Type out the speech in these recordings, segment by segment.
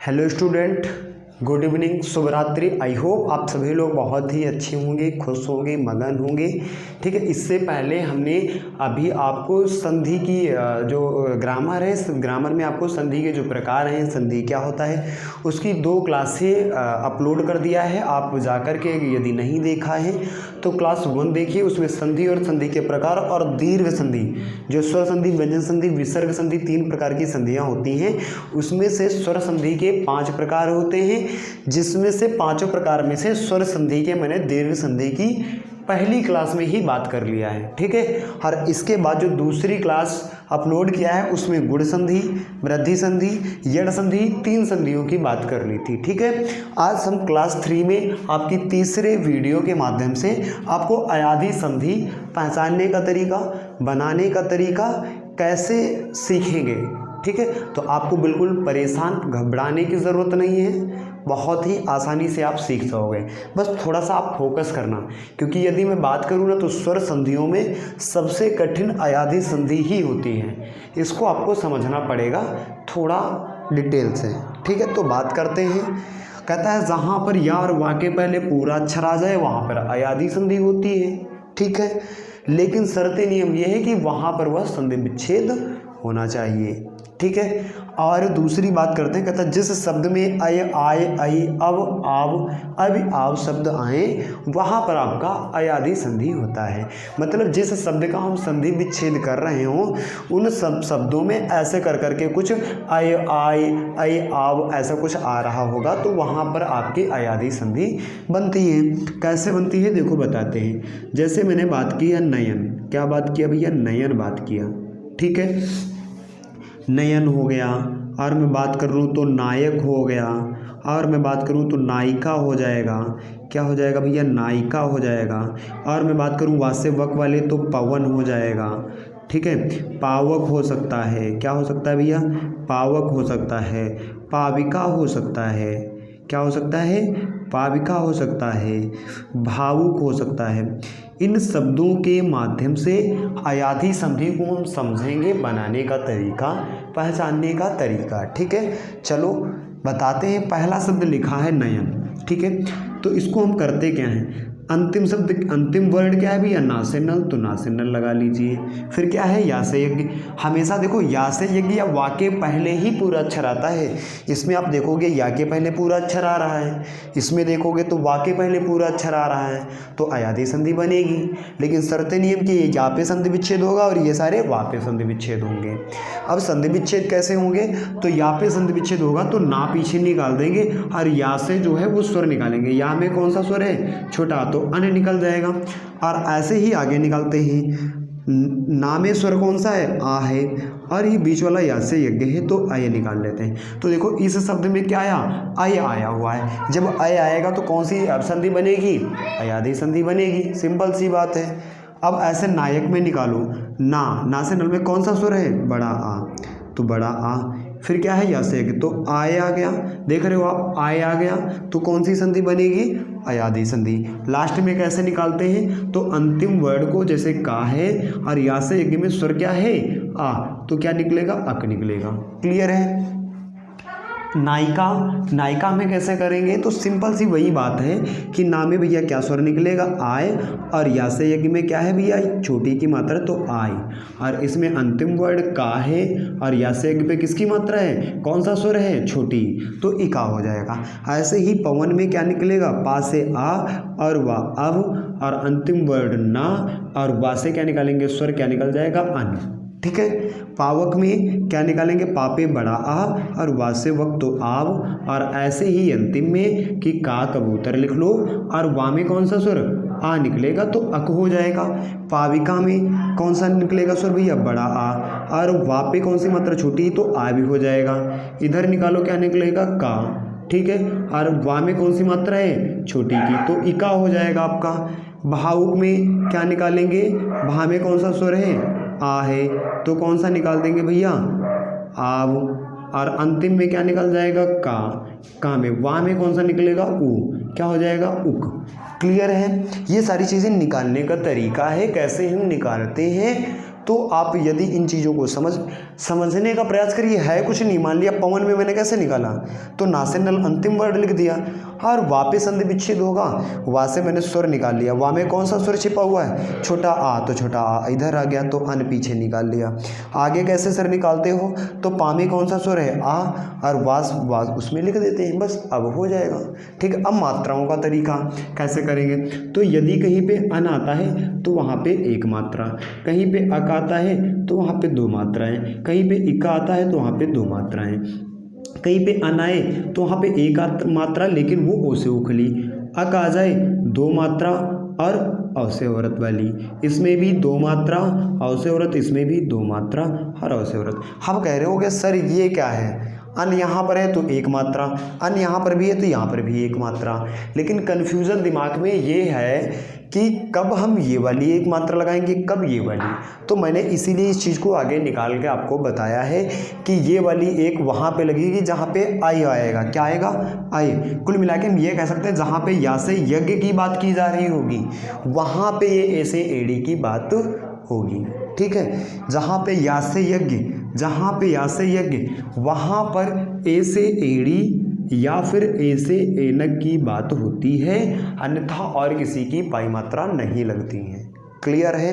Hello student, good evening, शुभ रात्रि। I hope आप सभी लोग बहुत ही अच्छे होंगे, खुश होंगे, मगन होंगे। ठीक है, इससे पहले हमने अभी आपको संधि की जो ग्रामर है, इस ग्रामर में आपको संधि के जो प्रकार हैं, संधि क्या होता है, उसकी 2 क्लासें अपलोड कर दिया है। आप जाकर के यदि नहीं देखा है तो क्लास 1 देखिए, उसमें संधि और संधि के प्रकार और दीर्घ संधि, जो स्वर संधि, व्यंजन संधि, विसर्ग संधि, 3 प्रकार की संधियाँ होती हैं। उसमें से स्वर संधि के 5 प्रकार होते हैं, जिसमें से 5 प्रकार में से स्वर संधि के मैंने दीर्घ संधि की पहली क्लास में ही बात कर लिया है। ठीक है, और इसके बाद जो दूसरी क्लास अपलोड किया है उसमें गुण संधि, वृद्धि संधि, यड़ संधि, 3 संधियों की बात कर ली थी। ठीक है, आज हम क्लास 3 में आपकी तीसरे वीडियो के माध्यम से आपको अयाधी संधि पहचानने का तरीका, बनाने का तरीका कैसे सीखेंगे। ठीक है, तो आपको बिल्कुल परेशान घबराने की ज़रूरत नहीं है, बहुत ही आसानी से आप सीख जाओगे। बस थोड़ा सा आप फोकस करना, क्योंकि यदि मैं बात करूँ ना तो स्वर संधियों में सबसे कठिन अयाधी संधि ही होती है। इसको आपको समझना पड़ेगा थोड़ा डिटेल से। ठीक है, तो बात करते हैं। कहता है जहाँ पर या और वा के पहले पूरा अक्षर आ जाए वहाँ पर अयाधी संधि होती है। ठीक है, लेकिन शर्त नियम यह है कि वहाँ पर वह संधि विच्छेद होना चाहिए। ठीक है, और दूसरी बात करते हैं। कहता है जिस शब्द में अय, आय, ऐ, अब, आव, अब, आव शब्द आए वहाँ पर आपका अयाधी संधि होता है। मतलब जिस शब्द का हम संधि विच्छेद कर रहे हो उन सब शब्दों में ऐसे कर करके कुछ अय, आय, ऐ, आव ऐसा कुछ आ रहा होगा तो वहाँ पर आपकी अयाधी संधि बनती है। कैसे बनती है देखो बताते हैं। जैसे मैंने बात की है नयन, क्या बात किया भैया, नयन बात किया। ठीक है, नयन हो गया। और मैं बात कर लूँ तो नायक हो गया, और मैं बात करूँ तो नायिका हो जाएगा। क्या हो जाएगा भैया, नायिका हो जाएगा। और मैं बात करूँ वासे वक वाले तो पवन हो जाएगा। ठीक है, पावक हो सकता है। क्या हो सकता है भैया, पावक हो सकता है। पाविका हो सकता है। क्या हो सकता है, पाविका हो सकता है। भावुक हो सकता है। इन शब्दों के माध्यम से अयाधी संधि को हम समझेंगे, बनाने का तरीका, पहचानने का तरीका। ठीक है, चलो बताते हैं। पहला शब्द लिखा है नयन। ठीक है, तो इसको हम करते क्या हैं, अंतिम शब्द, अंतिम वर्ड क्या है भैया, ना से नल, तो ना से नल लगा लीजिए। फिर क्या है, या से यज्ञ। हमेशा देखो या से यज्ञ या वा के पहले ही पूरा अक्षर आता है। इसमें आप देखोगे या के पहले पूरा अक्षर आ रहा है, इसमें देखोगे तो वा के पहले पूरा अक्षर आ रहा है, तो अयाधी संधि बनेगी। लेकिन शर्त नियम की या पे संधि विच्छेद होगा और ये सारे वा पे संधि विच्छेद होंगे। अब संधि विच्छेद कैसे होंगे, तो या पे संधि विच्छेद होगा तो ना पीछे निकाल देंगे और या से जो है वो स्वर निकालेंगे। या में कौन सा स्वर है, छोटा, तो अन निकल जाएगा। और ऐसे ही आगे निकालते हैं। ना में स्वर कौन सा है, आ है, और ये बीच वाला या से यज्ञ है तो अय निकाल लेते हैं। तो देखो इस शब्द में क्या आया, अय आया हुआ है। जब अय आएगा तो कौन सी संधि बनेगी, अयाधी संधि बनेगी। सिंपल सी बात है। अब ऐसे नायक में निकालो, ना से नल में कौन सा स्वर है, बड़ा आ, तो बड़ा आ। फिर क्या है, या से यज्ञ, तो आय आ गया। देख रहे हो आप, आय आ गया तो कौन सी संधि बनेगी, अयाधी संधि। लास्ट में कैसे निकालते हैं, तो अंतिम वर्ड को, जैसे का है और या से यज्ञ में स्वर क्या है, आ, तो क्या निकलेगा, अक निकलेगा। क्लियर है। नायिका, नायिका में कैसे करेंगे, तो सिंपल सी वही बात है कि ना में भैया क्या स्वर निकलेगा, आय, और या से यज्ञ में क्या है भैया, छोटी की मात्रा तो आय, और इसमें अंतिम वर्ड का है और या से यज्ञ पे किसकी मात्रा है, कौन सा स्वर है, छोटी, तो इका हो जाएगा। ऐसे ही पवन में क्या निकलेगा, पा से आ और वा अब, और अंतिम वर्ड ना, और वा से क्या निकालेंगे स्वर, क्या निकल जाएगा, अन। ठीक है, पावक में क्या निकालेंगे, पापे बड़ा आ और वा से वक्त तो आव, और ऐसे ही अंतिम में कि का कबूतर लिख लो और वा में कौन सा स्वर, आ निकलेगा तो अक हो जाएगा। पाविका में कौन सा निकलेगा स्वर भैया, बड़ा आ, और वा पे कौन सी मात्रा छोटी तो आ भी हो जाएगा। इधर निकालो क्या निकलेगा, का। ठीक है, और वा में कौन सी मात्रा है, छोटी की, तो इका हो जाएगा आपका। भावुक में क्या निकालेंगे, भा में कौन सा स्वर है, आ है, तो कौन सा निकाल देंगे भैया, आव, और अंतिम में क्या निकल जाएगा, का में वा में कौन सा निकलेगा, उ, क्या हो जाएगा, उक। क्लियर है। ये सारी चीज़ें निकालने का तरीका है, कैसे हम निकालते हैं तो आप यदि इन चीज़ों को समझने का प्रयास करिए, है कुछ नहीं। मान लिया पवन में मैंने कैसे निकाला, तो ना से नल अंतिम वर्ड लिख दिया, और वा पे संधि विच्छेद होगा, वा से मैंने स्वर निकाल लिया, वा में कौन सा स्वर छिपा हुआ है, छोटा आ, तो छोटा आ इधर आ गया, तो अन पीछे निकाल लिया। आगे कैसे सर निकालते हो, तो पा में कौन सा स्वर है, आ, और वास उसमें लिख देते हैं, बस अब हो जाएगा। ठीक है, अब मात्राओं का तरीका कैसे करेंगे, तो यदि कहीं पे अन आता है तो वहाँ पे एक मात्रा, कहीं पे अक आता है तो वहाँ पे दो मात्राएं, कहीं पे इका आता है तो वहाँ पे दो मात्राएं, कहीं पे अन आए तो वहाँ पे एक मात्रा लेकिन वो ओ से उखली, अक आ जाए दो मात्रा और औ से औरत वाली, इसमें भी दो मात्रा, औ से औरत इसमें भी दो मात्रा और औ से औरत। हम कह रहे होंगे सर ये क्या है, अन यहाँ पर है तो एक मात्रा, अन यहाँ पर भी है तो यहाँ पर भी एक मात्रा, लेकिन कन्फ्यूज़न दिमाग में ये है कि कब हम ये वाली एक मात्रा लगाएंगे, कब ये वाली। तो मैंने इसीलिए इस चीज़ को आगे निकाल के आपको बताया है कि ये वाली एक वहाँ पे लगेगी जहाँ पे आई आएगा, क्या आएगा, आई। कुल मिला के हम ये कह सकते हैं जहाँ पे या से यज्ञ की बात की जा रही होगी वहाँ पे ये ऐसे एड़ी की बात होगी। ठीक है, जहाँ पे या से यज्ञ, जहाँ पे या से यज्ञ वहाँ पर ए से एड़ी या फिर ए से एनक की बात होती है, अन्यथा और किसी की पाई मात्रा नहीं लगती है। क्लियर है।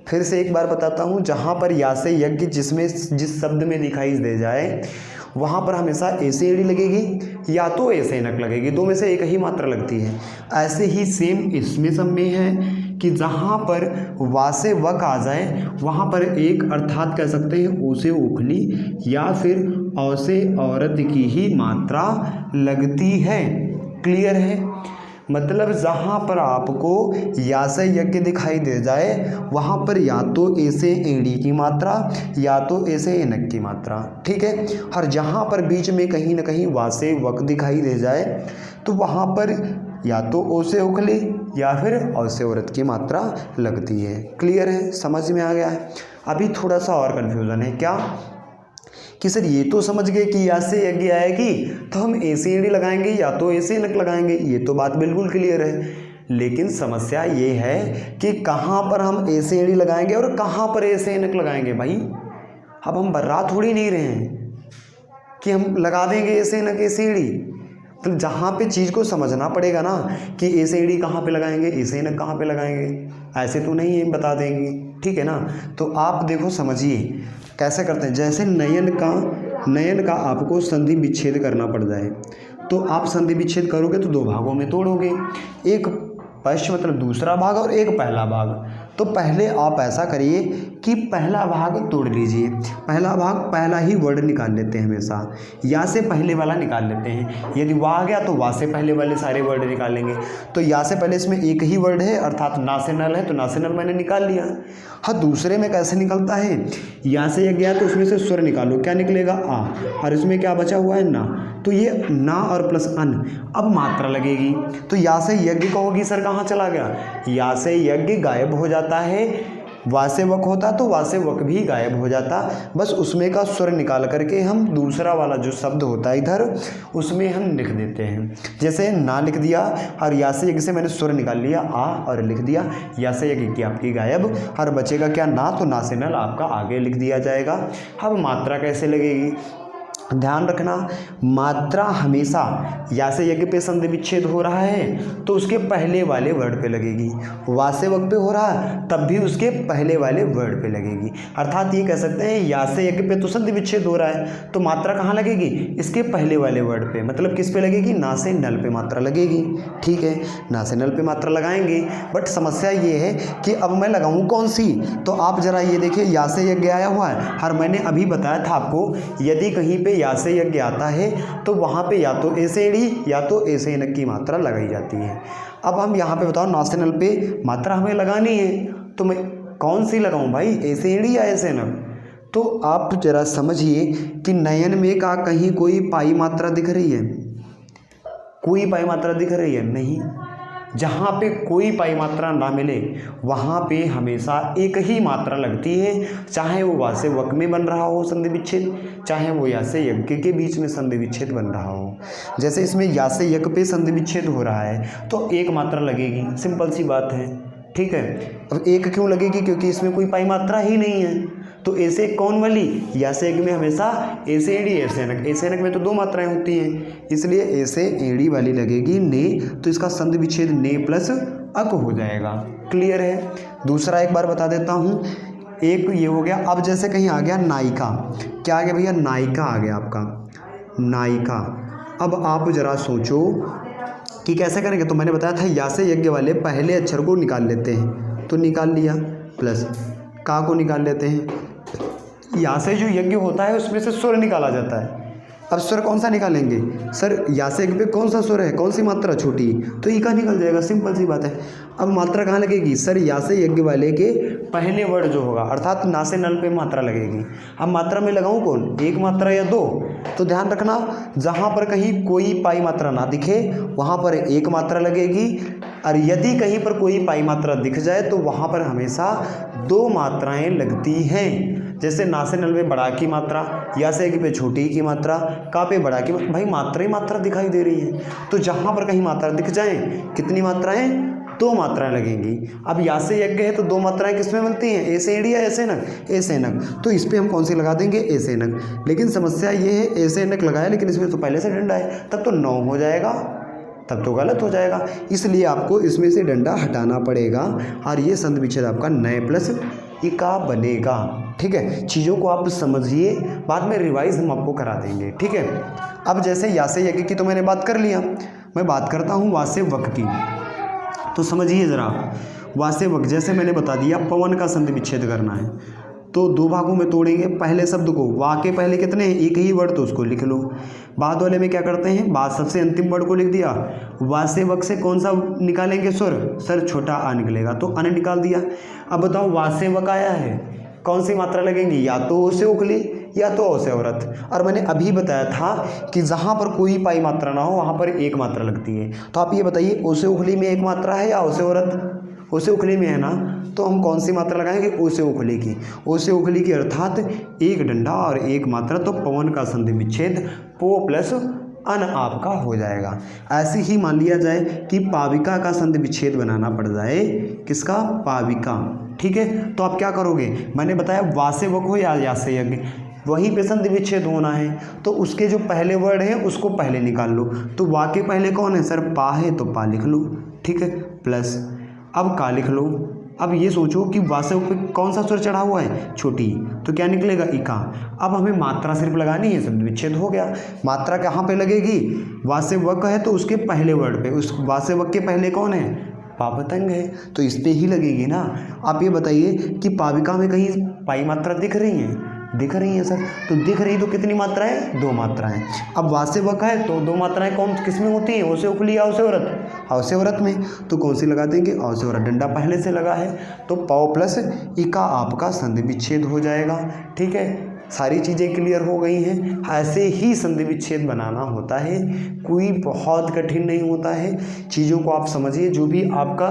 फिर से एक बार बताता हूँ, जहाँ पर या से यज्ञ जिसमें जिस शब्द में दिखाई दे जाए वहाँ पर हमेशा ए से एड़ी लगेगी या तो ए से एनक लगेगी, दो में से एक ही मात्रा लगती है। ऐसे ही सेम इसमें सब में है कि जहाँ पर वा से वक आ जाए वहाँ पर एक अर्थात कह सकते हैं ओ से ओखली या फिर औ से औरत की ही मात्रा लगती है। क्लियर है, मतलब जहाँ पर आपको या से यज्ञ दिखाई दे जाए वहाँ पर या तो ए से एड़ी की मात्रा या तो ए से एनक की मात्रा। ठीक है, और जहाँ पर बीच में कहीं ना कहीं वा से वक दिखाई दे जाए तो वहाँ पर या तो ओ से उखली या फिर औ से औरत की मात्रा लगती है। क्लियर है, समझ में आ गया है। अभी थोड़ा सा और कन्फ्यूज़न है, क्या कि सर ये तो समझ गए कि या से यज्ञ आएगी तो हम ए से एड़ी लगाएंगे या तो ए से एनक लगाएंगे, ये तो बात बिल्कुल क्लियर है। लेकिन समस्या ये है कि कहाँ पर हम ए से एड़ी लगाएंगे और कहाँ पर ए से एनक लगाएंगे। भाई अब हम बर्रा थोड़ी नहीं रहे हैं कि हम लगा देंगे ए से एनक ए से एड़ी, तो जहाँ पे चीज़ को समझना पड़ेगा ना कि ए से एड़ी कहाँ पे लगाएंगे, ए से एनक कहाँ पे लगाएंगे, ऐसे तो नहीं है बता देंगे। ठीक है ना, तो आप देखो समझिए कैसे करते हैं। जैसे नयन का आपको संधि विच्छेद करना पड़ जाए तो आप संधि विच्छेद करोगे तो दो भागों में तोड़ोगे, एक पश्च मतलब दूसरा भाग और एक पहला भाग। तो पहले आप ऐसा करिए कि पहला भाग तोड़ लीजिए, पहला भाग पहला ही वर्ड निकाल लेते हैं, हमेशा या से पहले वाला निकाल लेते हैं। यदि वाह आ गया तो वाह से पहले वाले सारे वर्ड निकालेंगे। तो या से पहले इसमें एक ही वर्ड है अर्थात ना से नल है, तो ना से नल मैंने निकाल लिया। हाँ, दूसरे में कैसे निकलता है, या से यज्ञ गया तो उसमें से स्वर निकालो, क्या निकलेगा आ, और इसमें क्या बचा हुआ है ना, तो ये ना और प्लस अन, अब मात्रा लगेगी। तो या से यज्ञ कहोगी सर कहाँ चला गया, या से यज्ञ गायब हो जाता है, वा से वक होता तो वा से वक भी गायब हो जाता। बस उसमें का स्वर निकाल करके हम दूसरा वाला जो शब्द होता है इधर उसमें हम लिख देते हैं। जैसे ना लिख दिया और या से यज्ञ से मैंने स्वर निकाल लिया आ और लिख दिया, या से यज्ञ की आपकी गायब, और बचेगा क्या ना, तो ना से नल आपका आगे लिख दिया जाएगा। अब मात्रा कैसे लगेगी, ध्यान रखना, मात्रा हमेशा या से यज्ञ पे संधि विच्छेद हो रहा है तो उसके पहले वाले वर्ड पे लगेगी, वा से वक पे हो रहा है तब भी उसके पहले वाले वर्ड पे लगेगी। अर्थात ये कह सकते हैं या से यज्ञ पे तो संधि विच्छेद हो रहा है तो मात्रा कहाँ लगेगी, इसके पहले वाले वर्ड पे, मतलब किस पे लगेगी, ना से नल पे मात्रा लगेगी। ठीक है, ना से नल पे मात्रा लगाएंगे, बट समस्या ये है कि अब मैं लगाऊँ कौन सी। तो आप जरा ये देखिए, या से यज्ञ आया हुआ है और मैंने अभी बताया था आपको यदि कहीं पे या से यज्ञ आता है तो वहाँ पे या तो ए से एड़ी या तो ए से एनक की मात्रा लगाई जाती है। अब हम यहाँ पे बताओ ना से नल पे मात्रा हमें लगानी है तो मैं कौन सी लगाऊं भाई, ए से एड़ी या ए से एनक। तो आप जरा समझिए कि नयन में का कहीं कोई पाई मात्रा दिख रही है, कोई पाई मात्रा दिख रही है नहीं। जहाँ पे कोई पाई मात्रा ना मिले वहाँ पे हमेशा एक ही मात्रा लगती है, चाहे वो वा से वक में बन रहा हो संधि विच्छेद, चाहे वो या से यज्ञ के बीच में संधि विच्छेद बन रहा हो। जैसे इसमें या से यज्ञ पे संधि विच्छेद हो रहा है तो एक मात्रा लगेगी, सिंपल सी बात है। ठीक है। अब एक क्यों लगेगी, क्योंकि इसमें कोई पाई मात्रा ही नहीं है। तो ए से कौन वाली, या से एक में हमेशा ए से एड़ी, ए से एनक। ए से एनक में तो दो मात्राएं होती हैं, इसलिए ए से एड़ी वाली लगेगी ने। तो इसका संधि विच्छेद ने प्लस अक हो जाएगा। क्लियर है। दूसरा एक बार बता देता हूँ, एक ये हो गया। अब जैसे कहीं आ गया नायिका, क्या आ गया भैया, नायिका आ गया आपका, नायिका। अब आप जरा सोचो कि कैसे करेंगे। तो मैंने बताया था या से यज्ञ वाले पहले अक्षर को निकाल लेते हैं, तो निकाल लिया, प्लस का को निकाल लेते हैं। या से जो यज्ञ होता है उसमें से स्वर निकाला जाता है। अब स्वर कौन सा निकालेंगे सर, या से यज्ञ पे कौन सा स्वर है, कौन सी मात्रा छोटी, तो ई का निकल जाएगा, सिंपल सी बात है। अब मात्रा कहाँ लगेगी सर, या से यज्ञ वाले के पहले वर्ड जो होगा, अर्थात ना से नल पे मात्रा लगेगी। अब मात्रा में लगाऊं कौन, एक मात्रा या दो, तो ध्यान रखना जहाँ पर कहीं कोई पाई मात्रा ना दिखे वहाँ पर एक मात्रा लगेगी, और यदि कहीं पर कोई पाई मात्रा दिख जाए तो वहाँ पर हमेशा दो मात्राएं लगती हैं। जैसे ना से नल में बड़ा की मात्रा, या से पे छोटी की मात्रा, का पे बड़ा की, भाई मात्रा ही मात्रा दिखाई दे रही है। तो जहाँ पर कहीं मात्रा दिख जाए, कितनी मात्राएं, दो मात्राएं लगेंगी। अब या से यज्ञ है तो दो मात्राएं किस में बनती हैं, ए से एड़ी या ए से नक, ए से नक। तो इस पर हम कौन सी लगा देंगे, ए से नक। लेकिन समस्या ये है, ए से नक लगाया लेकिन इसमें तो पहले से डंडा है, तब तो 9 हो जाएगा, तब तो गलत हो जाएगा। इसलिए आपको इसमें से डंडा हटाना पड़ेगा, और ये संधि विच्छेद आपका नए प्लस इका बनेगा। ठीक है, चीज़ों को आप समझिए, बाद में रिवाइज हम आपको करा देंगे। ठीक है। अब जैसे या से यज्ञ की तो मैंने बात कर लिया, मैं बात करता हूँ वासे वक की। तो समझिए ज़रा, वासे वक जैसे मैंने बता दिया, पवन का संधि विच्छेद करना है तो दो भागों में तोड़ेंगे। पहले शब्द को, वा के पहले कितने हैं, एक ही वर्ड, तो उसको लिख लो। बाद वाले में क्या करते हैं, बाद सबसे अंतिम वर्ड को लिख दिया। वासे वक से कौन सा निकालेंगे स्वर, सर छोटा आ निकलेगा, तो अन निकाल दिया। अब बताओ वासे वक आया है, कौन सी मात्रा लगेंगी, या तो ओ से उखली या तो ओ से औरत। और मैंने अभी बताया था कि जहाँ पर कोई पाई मात्रा ना हो वहाँ पर एक मात्रा लगती है। तो आप ये बताइए, ओ से उखली में एक मात्रा है या ओ से औरत, ओ से उखली में है ना, तो हम कौन सी मात्रा लगाएंगे, ओ से उखली की। ओ से उखली की अर्थात एक डंडा और एक मात्रा, तो पवन का संधि विच्छेद पो प्लस अन आपका हो जाएगा। ऐसे ही मान लिया जाए कि पाविका का संधि विच्छेद बनाना पड़ जाए, किसका, पाविका। ठीक है, तो आप क्या करोगे, मैंने बताया वासे वक हो या से यज्ञ, वहीं पे संधि विच्छेद होना है, तो उसके जो पहले वर्ड है उसको पहले निकाल लो। तो वा के पहले कौन है सर, पा है, तो पा लिख लो। ठीक है, प्लस अब का लिख लो। अब ये सोचो कि वासे पे कौन सा स्वर चढ़ा हुआ है, छोटी, तो क्या निकलेगा, इका। अब हमें मात्रा सिर्फ लगानी है, संधि विच्छेद हो गया। मात्रा कहाँ पे लगेगी, वासे वक है तो उसके पहले वर्ड पे, उस वासे वक के पहले कौन है, पापतंग है, तो इस पे ही लगेगी ना। आप ये बताइए कि पाविका में कहीं पाई मात्रा दिख रही है, दिख रही है सर, तो दिख रही तो कितनी मात्राएं, दो मात्राएं। अब वासे वक है तो दो मात्राएं कौन किस में होती हैं, ओ से उखली या ओ से औरत, औ से औरत में, तो कौन सी लगा देंगे, औ से औरत। डंडा पहले से लगा है तो पौ प्लस इका आपका संधि विच्छेद हो जाएगा। ठीक है, सारी चीज़ें क्लियर हो गई हैं। ऐसे ही संधि विच्छेद बनाना होता है, कोई बहुत कठिन नहीं होता है। चीज़ों को आप समझिए, जो भी आपका,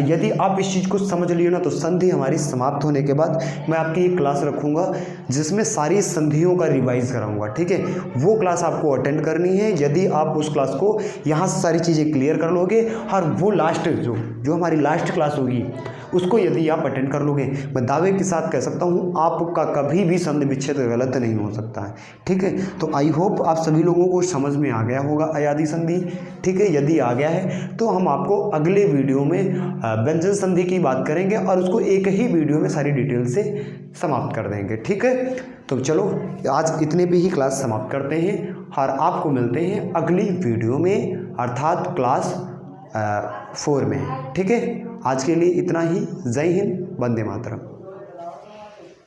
यदि आप इस चीज़ को समझ लिए ना, तो संधि हमारी समाप्त होने के बाद मैं आपकी एक क्लास रखूँगा जिसमें सारी संधियों का रिवाइज कराऊँगा। ठीक है, वो क्लास आपको अटेंड करनी है। यदि आप उस क्लास को यहाँ से सारी चीज़ें क्लियर कर लोगे, और वो लास्ट जो हमारी लास्ट क्लास होगी उसको यदि आप अटेंड कर लोगे, मैं दावे के साथ कह सकता हूँ आपका कभी भी संधि विच्छेद गलत नहीं हो सकता है। ठीक है, तो आई होप आप सभी लोगों को समझ में आ गया होगा अयादी संधि। ठीक है, यदि आ गया है तो हम आपको अगले वीडियो में व्यंजन संधि की बात करेंगे, और उसको एक ही वीडियो में सारी डिटेल से समाप्त कर देंगे। ठीक है, तो चलो आज इतने पे ही क्लास समाप्त करते हैं, और आपको मिलते हैं अगली वीडियो में, अर्थात क्लास 4 में। ठीक है, आज के लिए इतना ही। जय हिंद, वंदे मातरम।